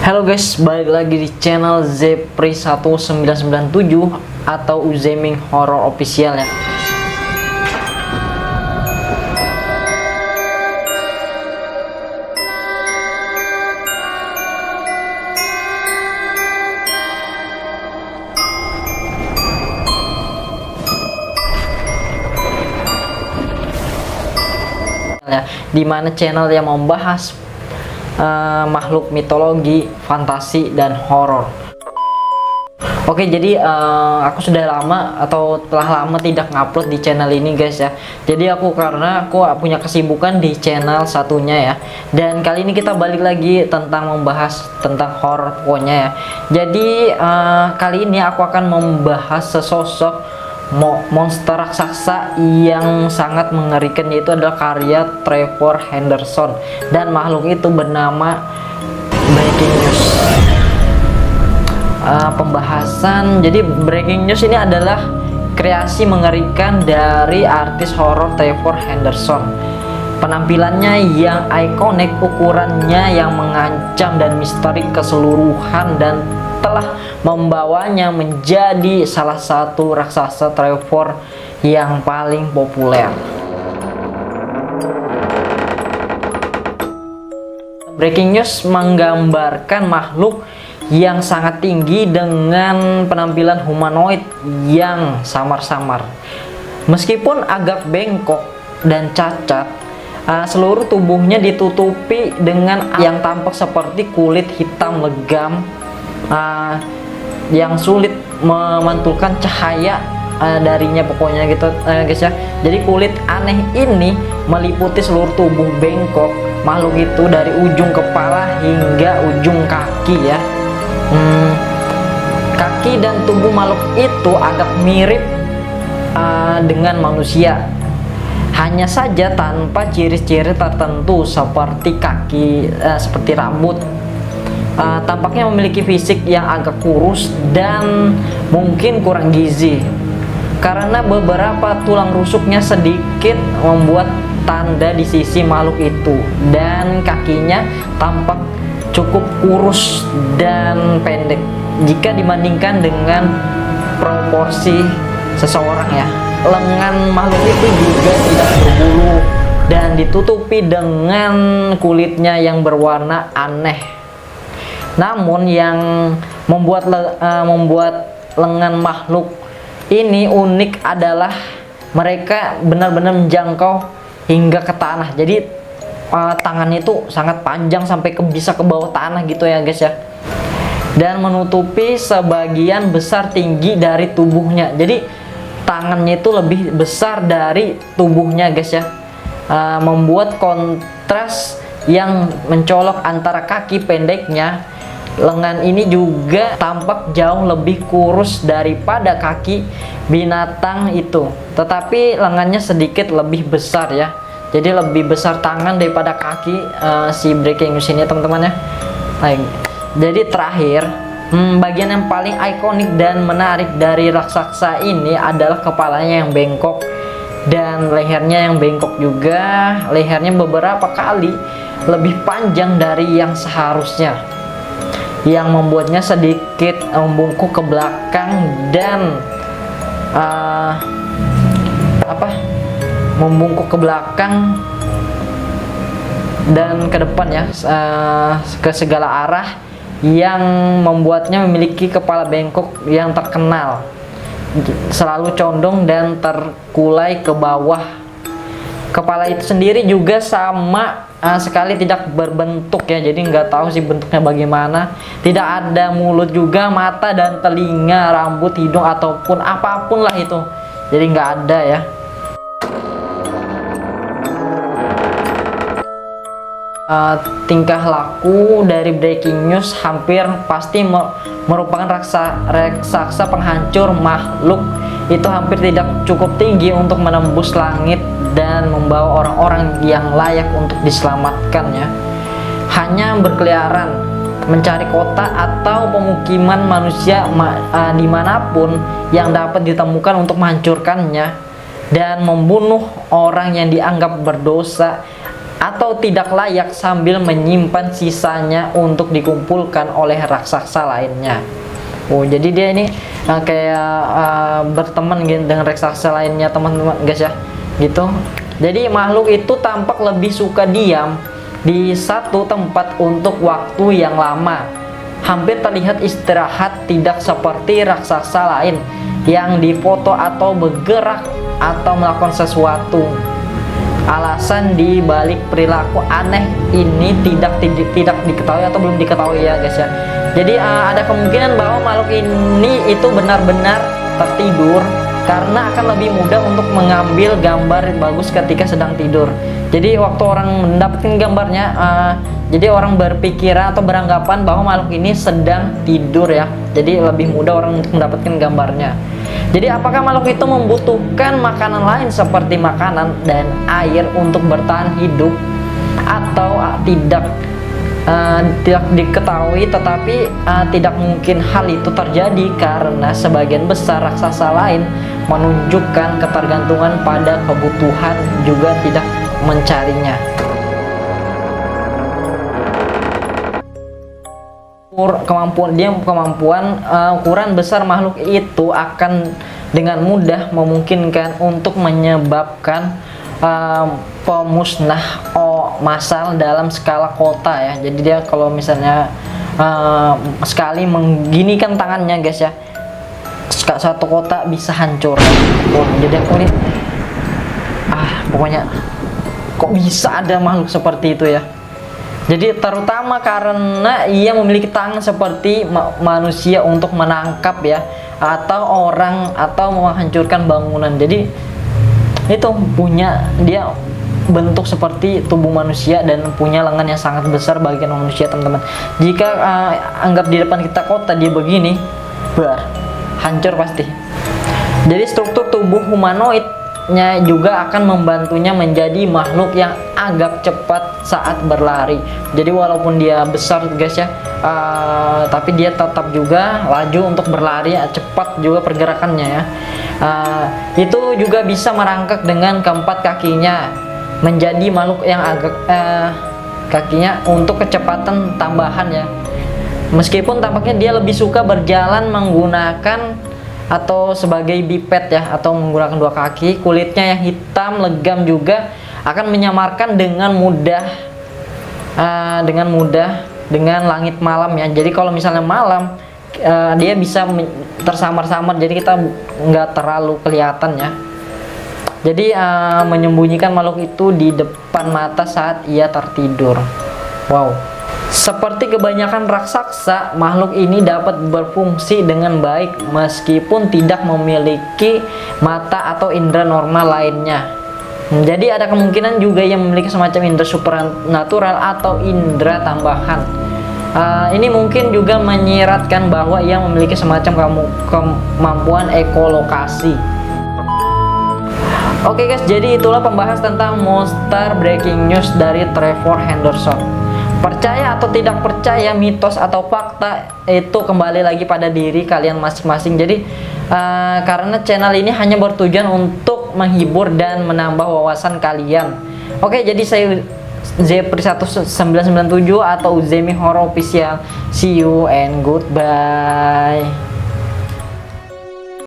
Halo guys, balik lagi di channel Zepri 1997 atau Uzeming Horror Official ya. Di mana channel yang membahas makhluk mitologi, fantasi, dan horor. Oke, jadi aku sudah lama atau telah lama tidak ngupload di channel ini guys ya. Jadi karena aku punya kesibukan di channel satunya ya. Dan kali ini kita balik lagi tentang membahas tentang horor pokoknya ya. Jadi kali ini aku akan membahas sesosok monster raksasa yang sangat mengerikan, yaitu adalah karya Trevor Henderson, dan makhluk itu bernama Breaking News. Pembahasan, jadi Breaking News ini adalah kreasi mengerikan dari artis horor Trevor Henderson. Penampilannya yang ikonik, ukurannya yang mengancam dan misteri keseluruhan, dan telah membawanya menjadi salah satu raksasa Trevor yang paling populer. Breaking News menggambarkan makhluk yang sangat tinggi dengan penampilan humanoid yang samar-samar. Meskipun agak bengkok dan cacat, seluruh tubuhnya ditutupi dengan yang tampak seperti kulit hitam legam yang sulit memantulkan cahaya darinya pokoknya gitu guys ya. Jadi kulit aneh ini meliputi seluruh tubuh bengkok makhluk itu dari ujung kepala hingga ujung kaki ya. Kaki dan tubuh makhluk itu agak mirip dengan manusia, hanya saja tanpa ciri-ciri tertentu seperti kaki, seperti rambut. Tampaknya memiliki fisik yang agak kurus dan mungkin kurang gizi, karena beberapa tulang rusuknya sedikit membuat tanda di sisi makhluk itu, dan kakinya tampak cukup kurus dan pendek jika dibandingkan dengan proporsi seseorang ya. Lengan makhluk itu juga tidak berbulu dan ditutupi dengan kulitnya yang berwarna aneh. Namun yang membuat lengan makhluk ini unik adalah mereka benar-benar menjangkau hingga ke tanah. Jadi tangannya itu sangat panjang sampai bisa ke bawah tanah gitu ya guys ya. Dan menutupi sebagian besar tinggi dari tubuhnya. Jadi tangannya itu lebih besar dari tubuhnya guys ya. Membuat kontras yang mencolok antara kaki pendeknya. Lengan ini juga tampak jauh lebih kurus daripada kaki binatang itu, tetapi lengannya sedikit lebih besar ya. Jadi lebih besar tangan daripada kaki si Breaking News ini teman-teman ya. Jadi terakhir, bagian yang paling ikonik dan menarik dari raksasa ini adalah kepalanya yang bengkok dan lehernya yang bengkok juga. Lehernya beberapa kali lebih panjang dari yang seharusnya, yang membuatnya sedikit membungkuk ke belakang dan membungkuk ke belakang dan ke depan ya, ke segala arah, yang membuatnya memiliki kepala bengkok yang terkenal, selalu condong dan terkulai ke bawah. Kepala itu sendiri juga sama sekali tidak berbentuk ya, jadi nggak tahu sih bentuknya bagaimana. Tidak ada mulut juga, mata dan telinga, rambut, hidung ataupun apapun lah itu, jadi nggak ada ya. Tingkah laku dari Breaking News hampir pasti merupakan raksasa penghancur. Makhluk itu hampir tidak cukup tinggi untuk menembus langit dan membawa orang-orang yang layak untuk diselamatkan ya. Hanya berkeliaran mencari kota atau pemukiman manusia dimanapun yang dapat ditemukan untuk menghancurkannya dan membunuh orang yang dianggap berdosa atau tidak layak sambil menyimpan sisanya untuk dikumpulkan oleh raksasa lainnya. Oh, jadi dia ini kayak berteman gitu dengan raksasa lainnya, teman-teman guys ya, gitu. Jadi makhluk itu tampak lebih suka diam di satu tempat untuk waktu yang lama. Hampir terlihat istirahat, tidak seperti raksasa lain yang difoto atau bergerak atau melakukan sesuatu. Alasan di balik perilaku aneh ini tidak diketahui atau belum diketahui ya guys ya. Jadi ada kemungkinan bahwa makhluk ini itu benar-benar tertidur karena akan lebih mudah untuk mengambil gambar bagus ketika sedang tidur. Jadi waktu orang mendapatkan gambarnya, jadi orang berpikiran atau beranggapan bahwa makhluk ini sedang tidur ya. Jadi lebih mudah orang untuk mendapatkan gambarnya. Jadi apakah makhluk itu membutuhkan makanan lain seperti makanan dan air untuk bertahan hidup atau tidak? Tidak diketahui, tetapi tidak mungkin hal itu terjadi karena sebagian besar raksasa lain menunjukkan ketergantungan pada kebutuhan juga tidak mencarinya. Kemampuan ukuran besar makhluk itu akan dengan mudah memungkinkan untuk menyebabkan pemusnah massal dalam skala kota ya. Jadi dia kalau misalnya sekali mengginikan tangannya guys ya, satu kota bisa hancur. Jadi aku ini pokoknya kok bisa ada makhluk seperti itu ya. Jadi terutama karena ia memiliki tangan seperti manusia untuk menangkap ya, atau orang, atau menghancurkan bangunan. Jadi itu punya dia bentuk seperti tubuh manusia dan punya lengan yang sangat besar bagian manusia teman-teman. Jika anggap di depan kita kota dia begini, hancur pasti. Jadi struktur tubuh humanoidnya juga akan membantunya menjadi makhluk yang agak cepat saat berlari. Jadi walaupun dia besar guys ya, tapi dia tetap juga laju untuk berlari, cepat juga pergerakannya ya. Itu juga bisa merangkak dengan keempat kakinya menjadi makhluk yang agak kakinya untuk kecepatan tambahan ya. Meskipun tampaknya dia lebih suka berjalan menggunakan atau sebagai biped ya, atau menggunakan dua kaki. Kulitnya yang hitam legam juga akan menyamarkan dengan mudah dengan langit malam ya. Jadi kalau misalnya malam dia bisa tersamar-samar, jadi kita nggak terlalu kelihatan ya. Jadi menyembunyikan makhluk itu di depan mata saat ia tertidur. Wow. Seperti kebanyakan raksasa, makhluk ini dapat berfungsi dengan baik meskipun tidak memiliki mata atau indera normal lainnya. Jadi ada kemungkinan juga yang memiliki semacam indera supernatural atau indera tambahan. Ini mungkin juga menyiratkan bahwa ia memiliki semacam kemampuan ekolokasi. Oke guys, jadi itulah pembahas tentang monster breaking news dari Trevor Henderson. Percaya atau tidak percaya, mitos atau fakta, itu kembali lagi pada diri kalian masing-masing. Jadi karena channel ini hanya bertujuan untuk menghibur dan menambah wawasan kalian. Oke, jadi saya Zepri 1997 atau Uzemi Horror Official. See you and goodbye.